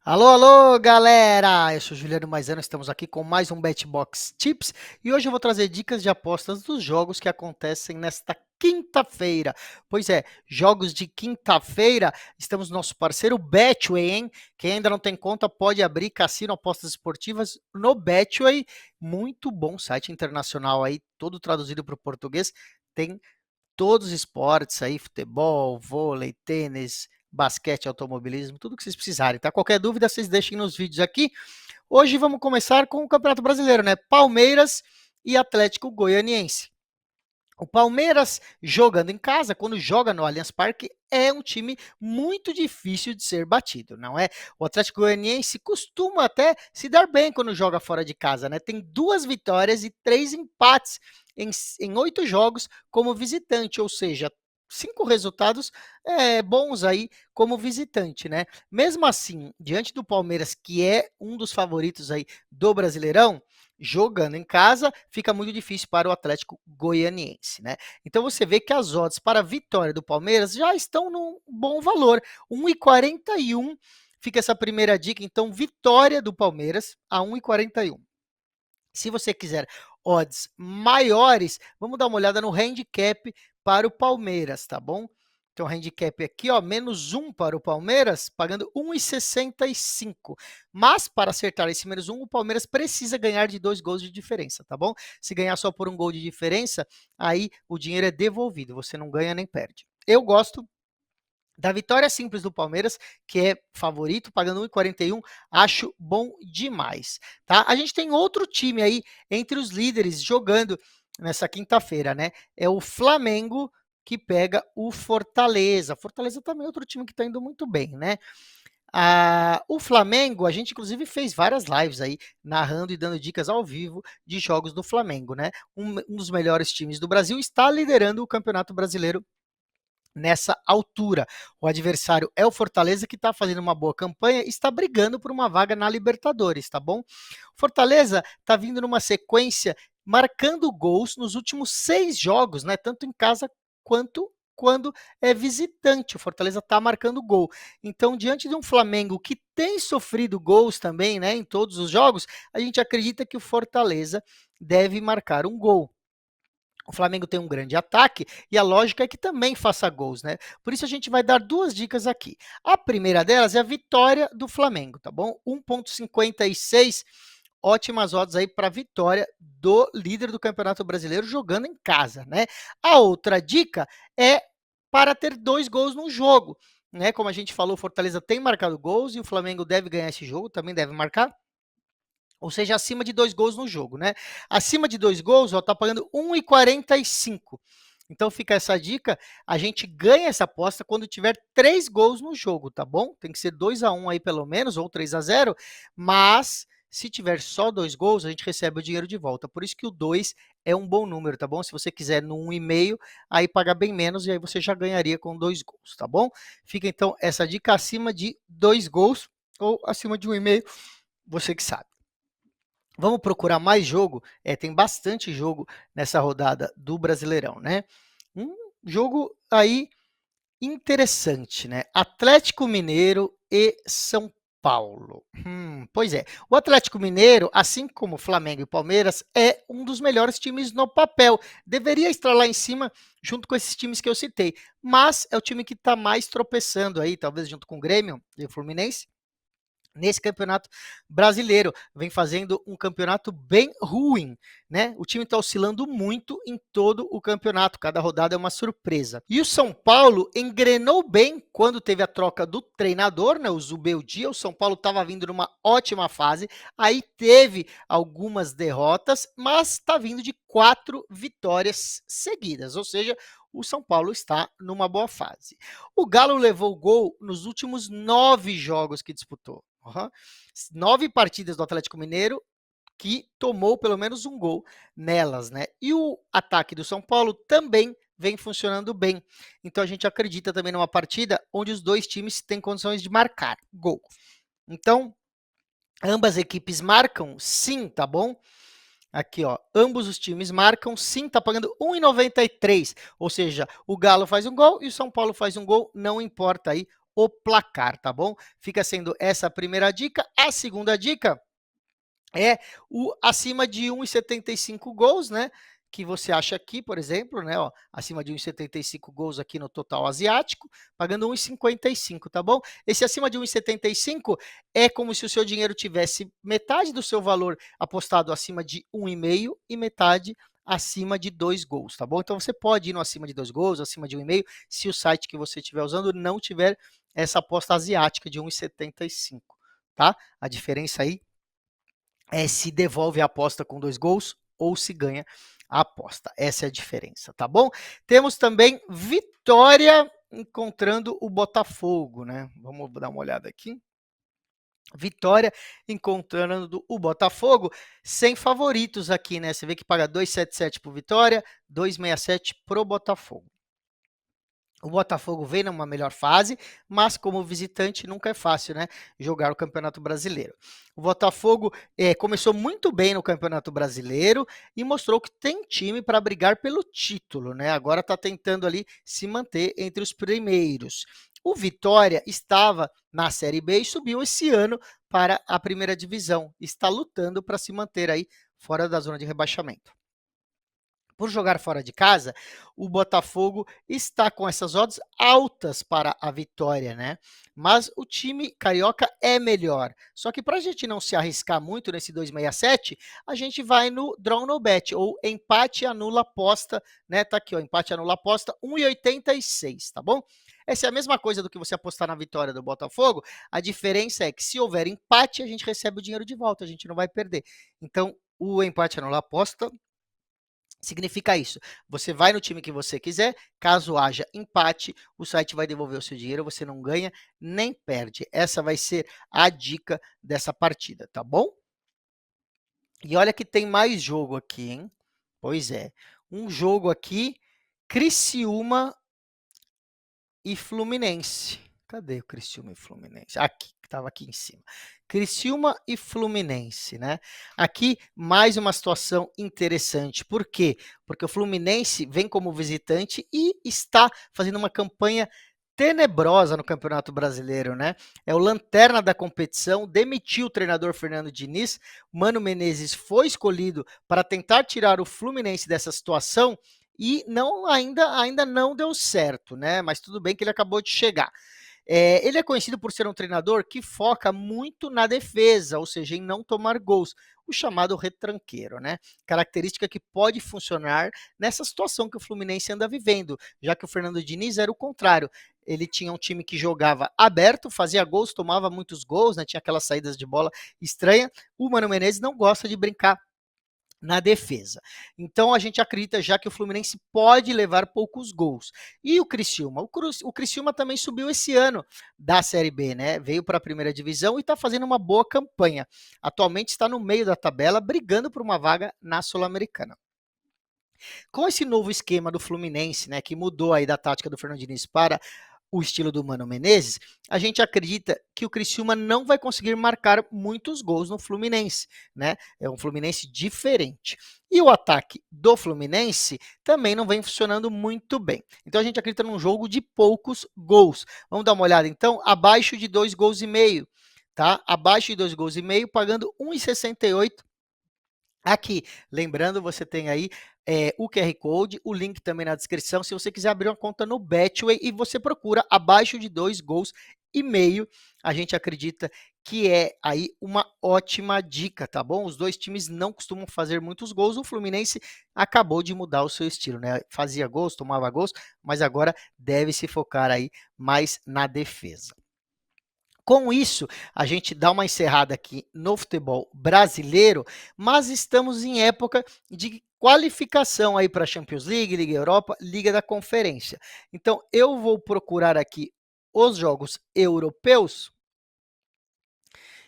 Alô, alô, galera! Eu sou Juliano Maisano, estamos aqui com mais um BetBox Tips e hoje eu vou trazer dicas de apostas dos jogos que acontecem nesta quinta-feira. Pois é, jogos de quinta-feira, estamos no nosso parceiro Betway, hein? Quem ainda não tem conta pode abrir cassino apostas esportivas no Betway, muito bom site internacional aí, todo traduzido para o português, tem todos os esportes aí, futebol, vôlei, tênis, basquete, automobilismo, tudo que vocês precisarem, tá? Qualquer dúvida, vocês deixem nos vídeos aqui. Hoje vamos começar com o Campeonato Brasileiro, né? Palmeiras e Atlético Goianiense. O Palmeiras, jogando em casa, quando joga no Allianz Parque, é um time muito difícil de ser batido, não é? O Atlético Goianiense costuma até se dar bem quando joga fora de casa, né? Tem 2 vitórias e 3 empates em 8 jogos como visitante, ou seja, 5 resultados bons aí como visitante, né? Mesmo assim, diante do Palmeiras, que é um dos favoritos aí do Brasileirão, jogando em casa, fica muito difícil para o Atlético Goianiense, né? Então você vê que as odds para a vitória do Palmeiras já estão num bom valor, 1,41 fica essa primeira dica, então vitória do Palmeiras a 1,41. Se você quiser odds maiores, vamos dar uma olhada no handicap para o Palmeiras, tá bom? Então, handicap aqui, ó, -1 para o Palmeiras, pagando 1,65. Mas, para acertar esse -1, o Palmeiras precisa ganhar de 2 gols de diferença, tá bom? Se ganhar só por 1 gol de diferença, aí o dinheiro é devolvido, você não ganha nem perde. Eu gosto da vitória simples do Palmeiras, que é favorito, pagando 1,41, acho bom demais, tá? A gente tem outro time aí entre os líderes jogando nessa quinta-feira, né? É o Flamengo que pega o Fortaleza. Fortaleza também é outro time que tá indo muito bem, né? O Flamengo, a gente inclusive fez várias lives aí, narrando e dando dicas ao vivo de jogos do Flamengo, né? Um dos melhores times do Brasil está liderando o Campeonato Brasileiro nessa altura. O adversário é o Fortaleza, que está fazendo uma boa campanha e está brigando por uma vaga na Libertadores, tá bom? Fortaleza está vindo numa sequência marcando gols nos últimos 6 jogos, né? Tanto em casa quanto quando é visitante. O Fortaleza está marcando gol. Então, diante de um Flamengo que tem sofrido gols também, né, em todos os jogos, a gente acredita que o Fortaleza deve marcar um gol. O Flamengo tem um grande ataque e a lógica é que também faça gols, né? Por isso a gente vai dar 2 dicas aqui. A primeira delas é a vitória do Flamengo, tá bom? 1,56, ótimas odds aí para a vitória do líder do Campeonato Brasileiro jogando em casa, né? A outra dica é para ter 2 gols no jogo, né? Como a gente falou, o Fortaleza tem marcado gols e o Flamengo deve ganhar esse jogo, também deve marcar. Ou seja, acima de 2 gols no jogo, né? Acima de 2 gols, ó, tá pagando 1,45. Então fica essa dica, a gente ganha essa aposta quando tiver 3 gols no jogo, tá bom? Tem que ser 2-1 aí pelo menos, ou 3-0, mas se tiver só 2 gols, a gente recebe o dinheiro de volta. Por isso que o 2 é um bom número, tá bom? Se você quiser no 1,5, aí paga bem menos e aí você já ganharia com 2 gols, tá bom? Fica então essa dica acima de 2 gols ou acima de 1,5, você que sabe. Vamos procurar mais jogo? Tem bastante jogo nessa rodada do Brasileirão, né? Um jogo aí interessante, né? Atlético Mineiro e São Paulo. Pois é, o Atlético Mineiro, assim como o Flamengo e Palmeiras, é um dos melhores times no papel. Deveria estar lá em cima, junto com esses times que eu citei. Mas é o time que está mais tropeçando aí, talvez junto com o Grêmio e o Fluminense, nesse campeonato brasileiro, vem fazendo um campeonato bem ruim, né? O time está oscilando muito em todo o campeonato, cada rodada é uma surpresa. E o São Paulo engrenou bem quando teve a troca do treinador, né? O Zubeldia, o São Paulo estava vindo numa ótima fase, aí teve algumas derrotas, mas está vindo de 4 vitórias seguidas, ou seja, o São Paulo está numa boa fase. O Galo levou gol nos últimos 9 jogos que disputou. 9 partidas do Atlético Mineiro que tomou pelo menos um gol nelas, né? E o ataque do São Paulo também vem funcionando bem. Então a gente acredita também numa partida onde os dois times têm condições de marcar gol. Então, ambas equipes marcam? Sim, tá bom? Aqui, ó, ambos os times marcam, sim, tá pagando 1,93, ou seja, o Galo faz um gol e o São Paulo faz um gol, não importa aí o placar, tá bom? Fica sendo essa a primeira dica. A segunda dica é o acima de 1,75 gols, né? Que você acha aqui, por exemplo, né? Ó, acima de 1,75 gols aqui no total asiático, pagando 1,55, tá bom? Esse acima de 1,75 é como se o seu dinheiro tivesse metade do seu valor apostado acima de 1,5 e metade acima de 2 gols, tá bom? Então você pode ir no acima de 2 gols, acima de 1,5, se o site que você estiver usando não tiver essa aposta asiática de 1,75, tá? A diferença aí é se devolve a aposta com 2 gols ou se ganha a aposta. Essa é a diferença, tá bom? Temos também Vitória encontrando o Botafogo, né? Vamos dar uma olhada aqui. Vitória encontrando o Botafogo, sem favoritos aqui, né? Você vê que paga 2,77 para o Vitória, 2,67 para o Botafogo. O Botafogo vem numa melhor fase, mas como visitante nunca é fácil, né? Jogar o Campeonato Brasileiro. O Botafogo começou muito bem no Campeonato Brasileiro e mostrou que tem time para brigar pelo título, né? Agora está tentando ali se manter entre os primeiros. O Vitória estava na Série B e subiu esse ano para a primeira divisão. Está lutando para se manter aí fora da zona de rebaixamento. Por jogar fora de casa, o Botafogo está com essas odds altas para a vitória, né? Mas o time carioca é melhor. Só que para a gente não se arriscar muito nesse 267, a gente vai no draw no bet, ou empate anula aposta, né? Tá aqui, ó, empate anula aposta, 1,86, tá bom? Essa é a mesma coisa do que você apostar na vitória do Botafogo. A diferença é que se houver empate, a gente recebe o dinheiro de volta, a gente não vai perder. Então, o empate anula aposta significa isso. Você vai no time que você quiser, caso haja empate, o site vai devolver o seu dinheiro, você não ganha nem perde. Essa vai ser a dica dessa partida, tá bom? E olha que tem mais jogo aqui, hein? Pois é, um jogo aqui, Criciúma e Fluminense. Cadê o Criciúma e Fluminense? Aqui, que estava aqui em cima. Criciúma e Fluminense, né? Aqui, mais uma situação interessante. Por quê? Porque o Fluminense vem como visitante e está fazendo uma campanha tenebrosa no Campeonato Brasileiro, né? É o lanterna da competição, demitiu o treinador Fernando Diniz, Mano Menezes foi escolhido para tentar tirar o Fluminense dessa situação e ainda não deu certo, né? Mas tudo bem que ele acabou de chegar. Ele é conhecido por ser um treinador que foca muito na defesa, ou seja, em não tomar gols, o chamado retranqueiro, né? Característica que pode funcionar nessa situação que o Fluminense anda vivendo, já que o Fernando Diniz era o contrário. Ele tinha um time que jogava aberto, fazia gols, tomava muitos gols, né? Tinha aquelas saídas de bola estranha. O Mano Menezes não gosta de brincar na defesa. Então a gente acredita já que o Fluminense pode levar poucos gols. E o Criciúma? O Criciúma também subiu esse ano da Série B, né? Veio para a primeira divisão e está fazendo uma boa campanha. Atualmente está no meio da tabela, brigando por uma vaga na Sul-Americana. Com esse novo esquema do Fluminense, né, que mudou aí da tática do Fernando Diniz para o estilo do Mano Menezes, a gente acredita que o Criciúma não vai conseguir marcar muitos gols no Fluminense, né? É um Fluminense diferente. E o ataque do Fluminense também não vem funcionando muito bem. Então a gente acredita num jogo de poucos gols. Vamos dar uma olhada então, abaixo de 2 gols e meio, tá? Abaixo de 2 gols e meio, pagando 1,68 aqui. Lembrando, você tem aí o QR Code, o link também na descrição, se você quiser abrir uma conta no Betway e você procura abaixo de 2 gols e meio, a gente acredita que é aí uma ótima dica, tá bom? Os dois times não costumam fazer muitos gols, o Fluminense acabou de mudar o seu estilo, né? Fazia gols, tomava gols, mas agora deve se focar aí mais na defesa. Com isso, a gente dá uma encerrada aqui no futebol brasileiro, mas estamos em época de qualificação aí para a Champions League, Liga Europa, Liga da Conferência. Então, eu vou procurar aqui os jogos europeus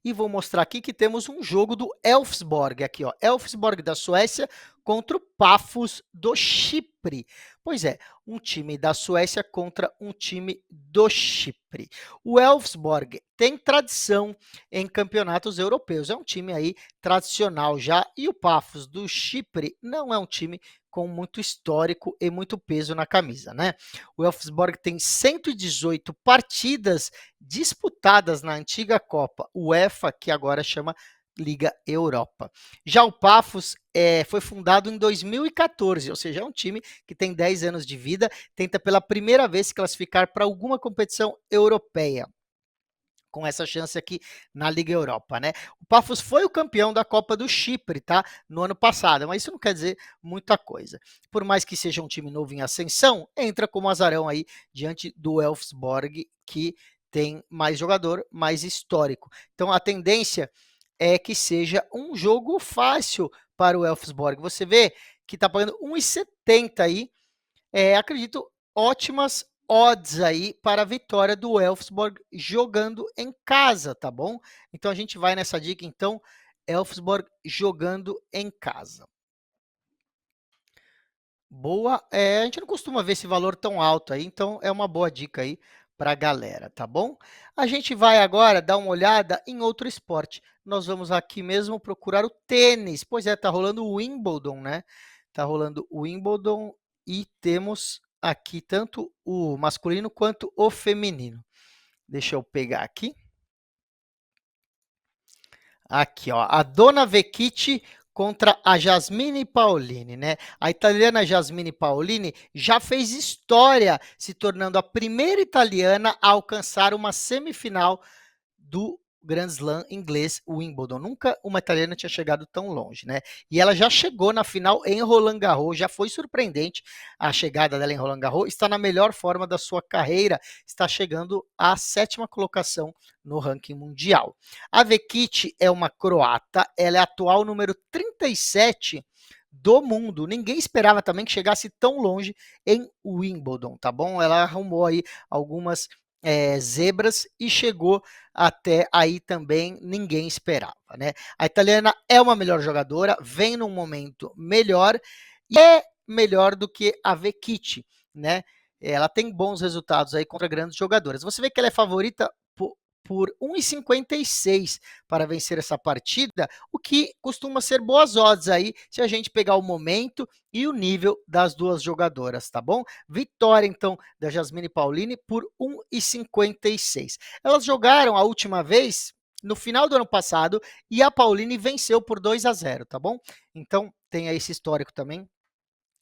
e vou mostrar aqui que temos um jogo do Elfsborg, aqui ó, Elfsborg da Suécia contra o Pafos do Chipre. Pois é, um time da Suécia contra um time do Chipre. O Elfsborg tem tradição em campeonatos europeus, é um time aí tradicional já, e o Pafos do Chipre não é um time com muito histórico e muito peso na camisa, né? O Elfsborg tem 118 partidas disputadas na antiga Copa UEFA, que agora chama Liga Europa. Já o Pafos foi fundado em 2014, ou seja, é um time que tem 10 anos de vida, tenta pela primeira vez se classificar para alguma competição europeia, com essa chance aqui na Liga Europa, né? O Pafos foi o campeão da Copa do Chipre, tá? No ano passado, mas isso não quer dizer muita coisa. Por mais que seja um time novo em ascensão, entra como azarão aí diante do Elfsborg, que tem mais jogador, mais histórico. Então a tendência é que seja um jogo fácil para o Elfsborg. Você vê que tá pagando 1,70 aí, acredito, ótimas odds aí para a vitória do Elfsborg jogando em casa, tá bom? Então a gente vai nessa dica, então, Elfsborg jogando em casa. Boa, a gente não costuma ver esse valor tão alto aí, então é uma boa dica aí para a galera, tá bom? A gente vai agora dar uma olhada em outro esporte. Nós vamos aqui mesmo procurar o tênis. Pois é, tá rolando o Wimbledon, né? Tá rolando o Wimbledon e temos aqui tanto o masculino quanto o feminino. Deixa eu pegar aqui. Aqui, ó, a Donna Vecchitti contra a Jasmine Paolini, né? A italiana Jasmine Paolini já fez história, se tornando a primeira italiana a alcançar uma semifinal do Grand Slam inglês, o Wimbledon. Nunca uma italiana tinha chegado tão longe, né? E ela já chegou na final em Roland Garros, já foi surpreendente a chegada dela em Roland Garros, está na melhor forma da sua carreira, está chegando à 7ª colocação no ranking mundial. A Vecchitti é uma croata, ela é a atual número 37 do mundo. Ninguém esperava também que chegasse tão longe em Wimbledon, tá bom? Ela arrumou aí algumas zebras e chegou até aí também, ninguém esperava, né? A italiana é uma melhor jogadora, vem num momento melhor e é melhor do que a Vecchitti, né? Ela tem bons resultados aí contra grandes jogadoras. Você vê que ela é favorita por 1,56 para vencer essa partida, o que costuma ser boas odds aí, se a gente pegar o momento e o nível das duas jogadoras, tá bom? Vitória, então, da Jasmine Paolini por 1,56. Elas jogaram a última vez no final do ano passado e a Paolini venceu por 2-0, tá bom? Então, tem aí esse histórico também,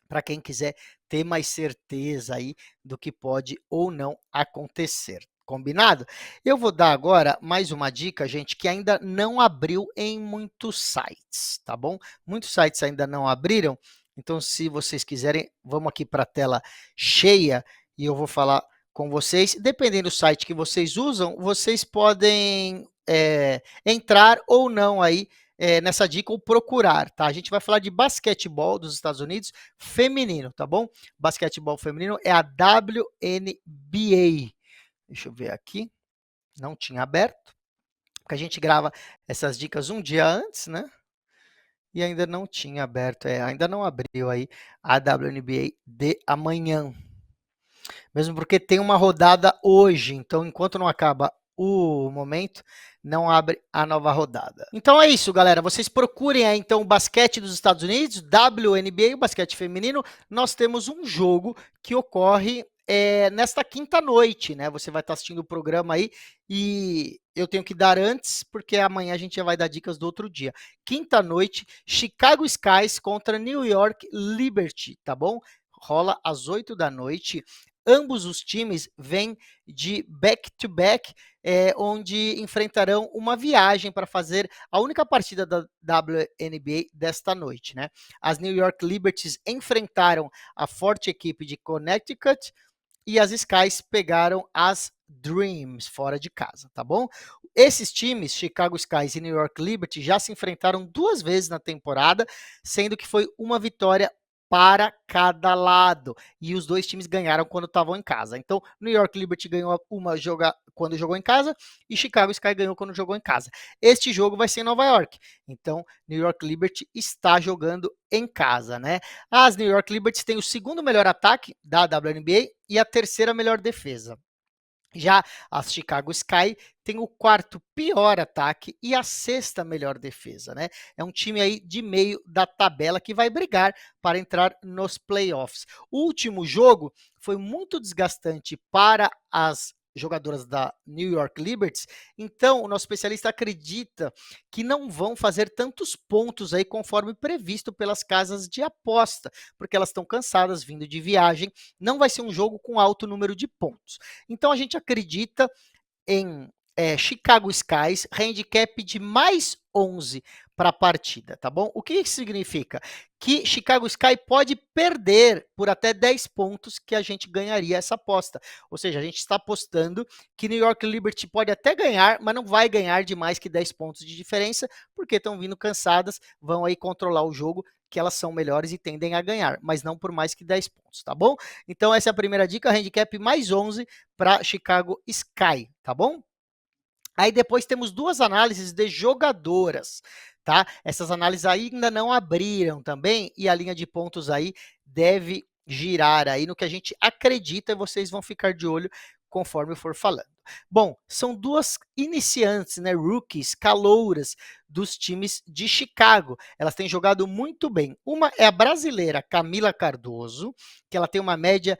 para quem quiser ter mais certeza aí do que pode ou não acontecer. Combinado? Eu vou dar agora mais uma dica, gente, que ainda não abriu em muitos sites, tá bom? Muitos sites ainda não abriram, então se vocês quiserem, vamos aqui para a tela cheia e eu vou falar com vocês. Dependendo do site que vocês usam, vocês podem entrar ou não aí nessa dica ou procurar, tá? A gente vai falar de basquetebol dos Estados Unidos feminino, tá bom? Basquetebol feminino é a WNBA. Deixa eu ver aqui. Não tinha aberto, porque a gente grava essas dicas um dia antes, né? E ainda não tinha aberto, ainda não abriu aí a WNBA de amanhã. Mesmo porque tem uma rodada hoje, então enquanto não acaba o momento, não abre a nova rodada. Então é isso, galera. Vocês procurem aí então o basquete dos Estados Unidos, WNBA, o basquete feminino. Nós temos um jogo que ocorre nesta quinta-noite, né? Você vai estar assistindo o programa aí e eu tenho que dar antes, porque amanhã a gente já vai dar dicas do outro dia. Quinta-noite, Chicago Sky contra New York Liberty, tá bom? Rola às 8 da noite. Ambos os times vêm de back-to-back, onde enfrentarão uma viagem para fazer a única partida da WNBA desta noite, né? As New York Liberties enfrentaram a forte equipe de Connecticut e as Skies pegaram as Dreams fora de casa, tá bom? Esses times, Chicago Skies e New York Liberty, já se enfrentaram 2 vezes na temporada, sendo que foi uma vitória para cada lado. E os dois times ganharam quando estavam em casa. Então, New York Liberty ganhou quando jogou em casa e Chicago Sky ganhou quando jogou em casa. Este jogo vai ser em Nova York. Então, New York Liberty está jogando em casa, né? As New York Liberty têm o segundo melhor ataque da WNBA e a terceira melhor defesa. Já a Chicago Sky tem o quarto pior ataque e a sexta melhor defesa, né? É um time aí de meio da tabela que vai brigar para entrar nos playoffs. O último jogo foi muito desgastante para as jogadoras da New York Liberty, então o nosso especialista acredita que não vão fazer tantos pontos aí conforme previsto pelas casas de aposta, porque elas estão cansadas vindo de viagem, não vai ser um jogo com alto número de pontos. Então a gente acredita em Chicago Skies, handicap de mais 11 para a partida, tá bom? O que isso significa? Que Chicago Sky pode perder por até 10 pontos que a gente ganharia essa aposta. Ou seja, a gente está apostando que New York Liberty pode até ganhar, mas não vai ganhar de mais que 10 pontos de diferença, porque estão vindo cansadas, vão aí controlar o jogo, que elas são melhores e tendem a ganhar, mas não por mais que 10 pontos, tá bom? Então essa é a primeira dica, handicap mais 11 para Chicago Sky, tá bom? Aí depois temos duas análises de jogadoras, tá? Essas análises ainda não abriram também e a linha de pontos aí deve girar aí no que a gente acredita e vocês vão ficar de olho conforme eu for falando. Bom, são duas iniciantes, né, rookies, calouras dos times de Chicago. Elas têm jogado muito bem. Uma é a brasileira Camila Cardoso, que ela tem uma média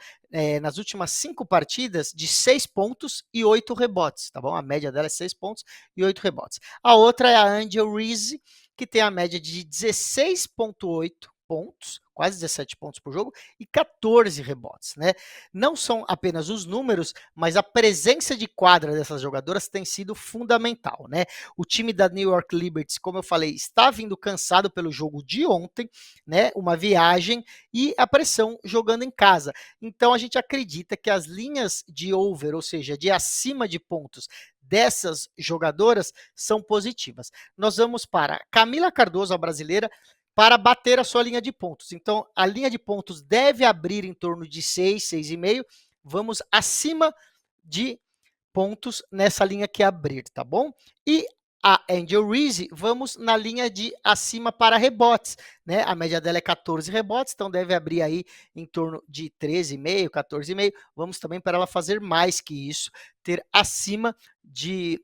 nas últimas 5 partidas de 6 pontos e 8 rebotes, tá bom? A média dela é 6 pontos e 8 rebotes. A outra é a Angel Reese, que tem a média de 16,8 pontos, quase 17 pontos por jogo, e 14 rebotes, né? Não são apenas os números, mas a presença de quadra dessas jogadoras tem sido fundamental, né? O time da New York Liberty, como eu falei, está vindo cansado pelo jogo de ontem, né? Uma viagem e a pressão jogando em casa. Então a gente acredita que as linhas de over, ou seja, de acima de pontos dessas jogadoras são positivas. Nós vamos para Camila Cardoso, a brasileira, para bater a sua linha de pontos. Então, a linha de pontos deve abrir em torno de 6, 6,5. Vamos acima de pontos nessa linha que abrir, tá bom? E a Angel Reese, vamos na linha de acima para rebotes, né? A média dela é 14 rebotes, então deve abrir aí em torno de 13,5, 14,5. Vamos também para ela fazer mais que isso, ter acima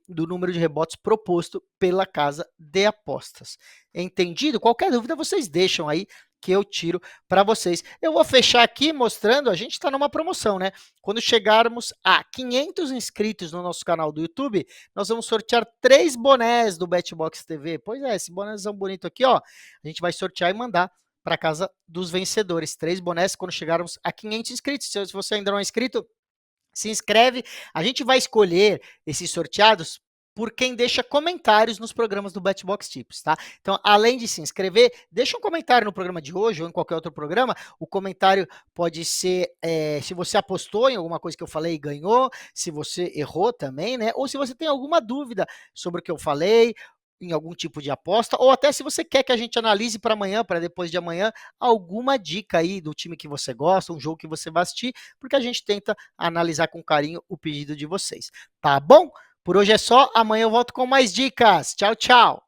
do número de rebotes proposto pela casa de apostas. Entendido? Qualquer dúvida vocês deixam aí que eu tiro para vocês. Eu vou fechar aqui mostrando, a gente está numa promoção, né? Quando chegarmos a 500 inscritos no nosso canal do YouTube, nós vamos sortear 3 bonés do BetBox TV. Pois é, esse bonézão bonito aqui, ó, a gente vai sortear e mandar para casa dos vencedores. 3 bonés quando chegarmos a 500 inscritos. Se você ainda não é inscrito, se inscreve. A gente vai escolher esses sorteados por quem deixa comentários nos programas do BetBox Tips, tá? Então, além de se inscrever, deixa um comentário no programa de hoje ou em qualquer outro programa. O comentário pode ser se você apostou em alguma coisa que eu falei e ganhou, se você errou também, né? Ou se você tem alguma dúvida sobre o que eu falei, em algum tipo de aposta, ou até se você quer que a gente analise para amanhã, para depois de amanhã, alguma dica aí do time que você gosta, um jogo que você vai assistir, porque a gente tenta analisar com carinho o pedido de vocês. Tá bom? Por hoje é só, amanhã eu volto com mais dicas. Tchau, tchau!